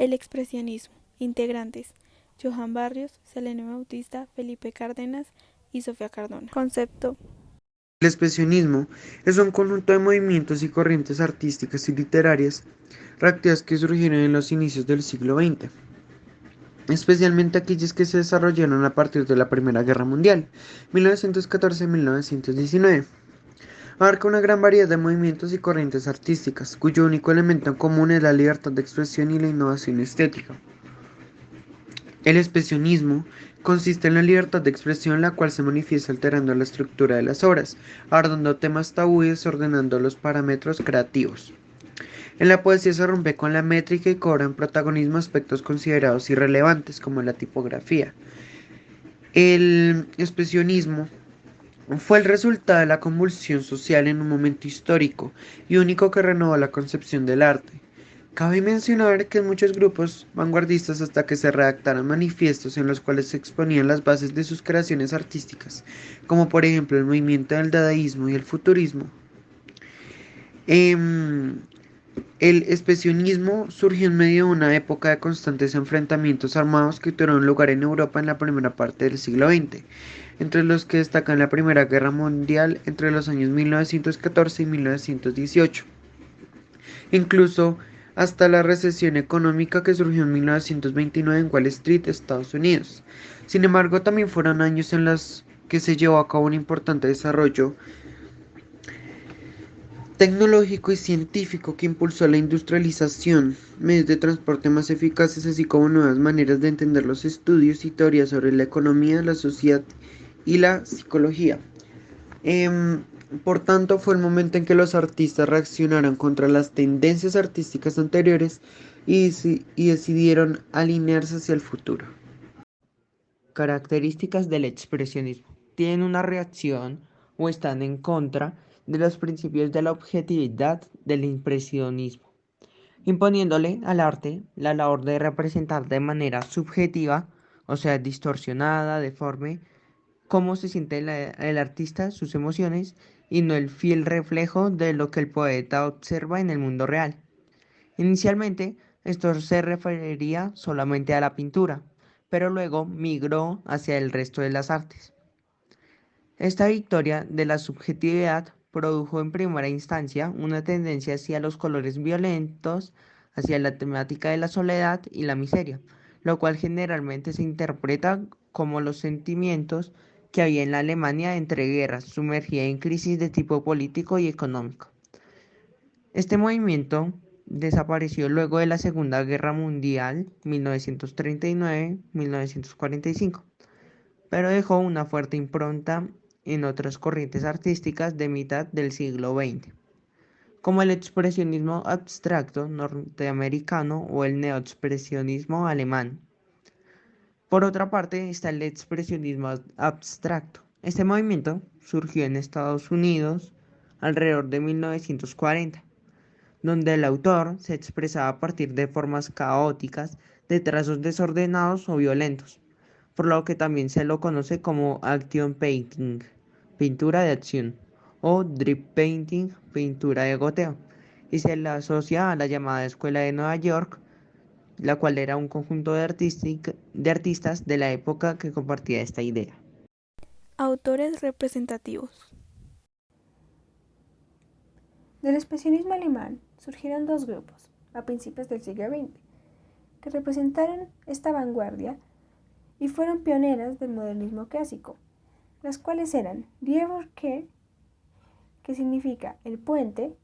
El expresionismo. Integrantes: Johan Barrios, Selene Bautista, Felipe Cárdenas y Sofía Cardona. Concepto: El expresionismo es un conjunto de movimientos y corrientes artísticas y literarias reactivas que surgieron en los inicios del siglo XX, especialmente aquellas que se desarrollaron a partir de la Primera Guerra Mundial, 1914-1919. Abarca una gran variedad de movimientos y corrientes artísticas, cuyo único elemento en común es la libertad de expresión y la innovación estética. El expresionismo consiste en la libertad de expresión, la cual se manifiesta alterando la estructura de las obras, abordando temas tabúes, ordenando los parámetros creativos. En la poesía se rompe con la métrica y cobran protagonismo aspectos considerados irrelevantes como la tipografía. El expresionismo fue el resultado de la convulsión social en un momento histórico y único que renovó la concepción del arte. Cabe mencionar que en muchos grupos vanguardistas hasta que se redactaran manifiestos en los cuales se exponían las bases de sus creaciones artísticas, como por ejemplo el movimiento del dadaísmo y el futurismo. Em, el expresionismo surgió en medio de una época de constantes enfrentamientos armados que tuvieron lugar en Europa en la primera parte del siglo XX, entre los que destacan la Primera Guerra Mundial entre los años 1914 y 1918. Incluso hasta la recesión económica que surgió en 1929 en Wall Street, Estados Unidos. Sin embargo, también fueron años en los que se llevó a cabo un importante desarrollo tecnológico y científico que impulsó la industrialización, medios de transporte más eficaces, así como nuevas maneras de entender los estudios y teorías sobre la economía, la sociedad y la psicología. Em, por tanto, fue el momento en que los artistas reaccionaron contra las tendencias artísticas anteriores y decidieron alinearse hacia el futuro. Características del expresionismo. Tienen una reacción o están en contra de los principios de la objetividad del impresionismo, imponiéndole al arte la labor de representar de manera subjetiva, o sea, distorsionada, deforme, cómo se siente el artista, sus emociones, y no el fiel reflejo de lo que el poeta observa en el mundo real. Inicialmente, esto se refería solamente a la pintura, pero luego migró hacia el resto de las artes. Esta victoria de la subjetividad produjo en primera instancia una tendencia hacia los colores violentos, hacia la temática de la soledad y la miseria, lo cual generalmente se interpreta como los sentimientos que había en la Alemania entre guerras, sumergida en crisis de tipo político y económico. Este movimiento desapareció luego de la Segunda Guerra Mundial, 1939-1945, pero dejó una fuerte impronta en otras corrientes artísticas de mitad del siglo XX, como el expresionismo abstracto norteamericano o el neoexpresionismo alemán. Por otra parte está el expresionismo abstracto. Este movimiento surgió en Estados Unidos alrededor de 1940, donde el autor se expresaba a partir de formas caóticas, de trazos desordenados o violentos, por lo que también se lo conoce como action painting, pintura de acción, o drip painting, pintura de goteo, y se le asocia a la llamada Escuela de Nueva York, la cual era un conjunto de artistas de la época que compartía esta idea. autores representativos. Del expresionismo alemán surgieron dos grupos, a principios del siglo XX, que representaron esta vanguardia y fueron pioneras del modernismo clásico, las cuales eran Die Brücke, que significa el puente,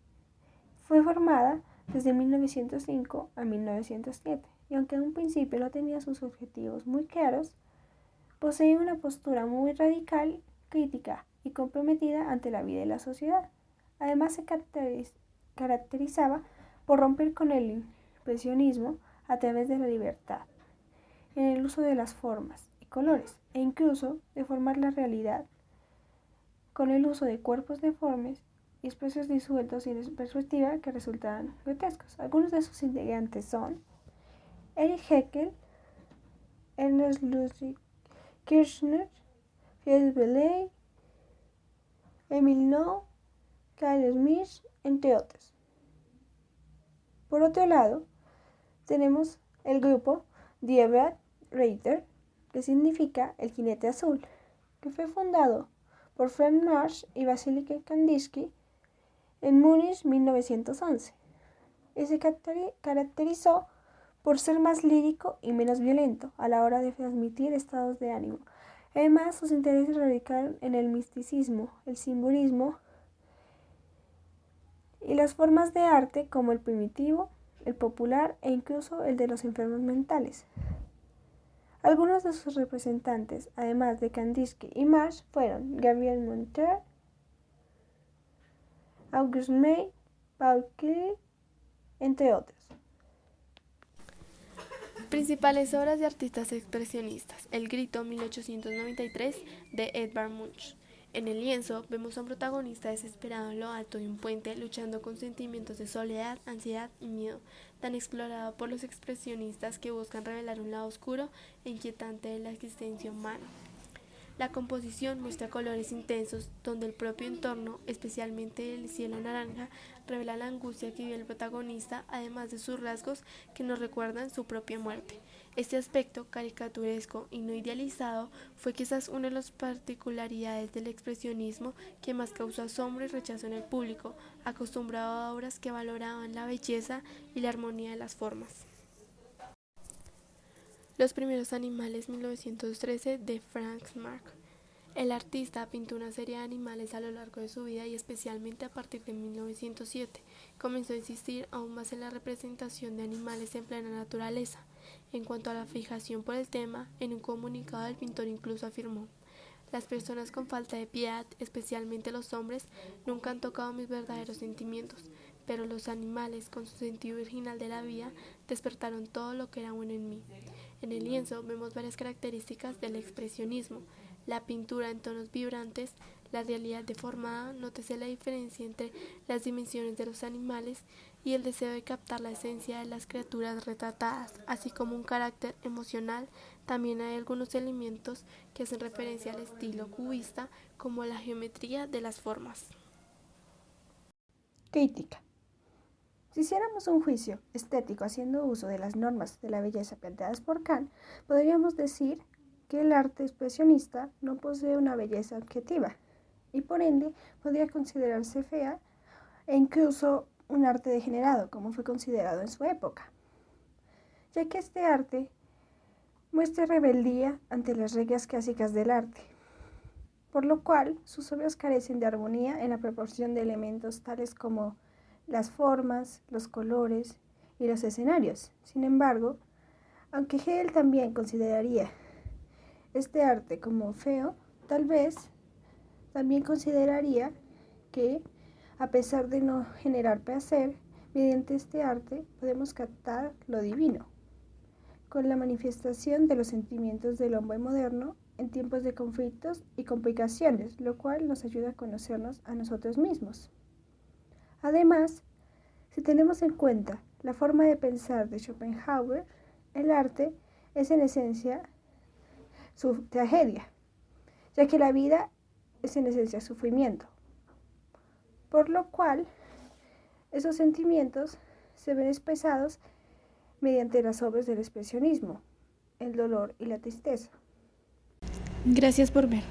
fue formada desde 1905 a 1907, y aunque en un principio no tenía sus objetivos muy claros, poseía una postura muy radical, crítica y comprometida ante la vida y la sociedad. Además se caracterizaba por romper con el impresionismo a través de la libertad, en el uso de las formas y colores, e incluso de formar la realidad, con el uso de cuerpos deformes y espacios disueltos sin perspectiva que resultaban grotescos. Algunos de sus integrantes son Erich Heckel, Ernst Ludwig Kirchner, Fritz Belley, Emil No, Carl Smith, entre otros. Por otro lado, tenemos el grupo Die Red Reiter, que significa el jinete azul, que fue fundado por Frank Marsh y Vasily Kandinsky en Múnich 1911, y se caracterizó por ser más lírico y menos violento a la hora de transmitir estados de ánimo. Además, sus intereses radicaron en el misticismo, el simbolismo y las formas de arte como el primitivo, el popular e incluso el de los enfermos mentales. Algunos de sus representantes, además de Kandinsky y Marsh, fueron Gabriel Monter, August May, Paul Klee, entre otros. Principales obras de artistas expresionistas. El grito, 1893, de Edvard Munch. En el lienzo vemos a un protagonista desesperado en lo alto de un puente, luchando con sentimientos de soledad, ansiedad y miedo, tan explorado por los expresionistas que buscan revelar un lado oscuro e inquietante de la existencia humana. La composición muestra colores intensos, donde el propio entorno, especialmente el cielo naranja, revela la angustia que vive el protagonista, además de sus rasgos que nos recuerdan su propia muerte. Este aspecto caricaturesco y no idealizado fue quizás una de las particularidades del expresionismo que más causó asombro y rechazo en el público, acostumbrado a obras que valoraban la belleza y la armonía de las formas. Los primeros animales, 1913, de Frank Marsh. El artista pintó una serie de animales a lo largo de su vida y especialmente a partir de 1907 comenzó a insistir aún más en la representación de animales en plena naturaleza. En cuanto a la fijación por el tema, en un comunicado el pintor incluso afirmó: "Las personas con falta de piedad, especialmente los hombres, nunca han tocado mis verdaderos sentimientos, pero los animales, con su sentido virginal de la vida, despertaron todo lo que era bueno en mí". En el lienzo vemos varias características del expresionismo: la pintura en tonos vibrantes, la realidad deformada, nótese la diferencia entre las dimensiones de los animales y el deseo de captar la esencia de las criaturas retratadas, así como un carácter emocional. También hay algunos elementos que hacen referencia al estilo cubista, como la geometría de las formas. Crítica. Si hiciéramos un juicio estético haciendo uso de las normas de la belleza planteadas por Kant, podríamos decir que el arte expresionista no posee una belleza objetiva y por ende podría considerarse fea e incluso un arte degenerado, como fue considerado en su época, ya que este arte muestra rebeldía ante las reglas clásicas del arte, por lo cual sus obras carecen de armonía en la proporción de elementos tales como las formas, los colores y los escenarios. Sin embargo, aunque Hegel también consideraría este arte como feo, tal vez también consideraría que, a pesar de no generar placer, mediante este arte podemos captar lo divino, con la manifestación de los sentimientos del hombre moderno en tiempos de conflictos y complicaciones, lo cual nos ayuda a conocernos a nosotros mismos. Además, si tenemos en cuenta la forma de pensar de Schopenhauer, el arte es en esencia su tragedia, ya que la vida es en esencia sufrimiento, por lo cual esos sentimientos se ven expresados mediante las obras del expresionismo, el dolor y la tristeza. Gracias por ver.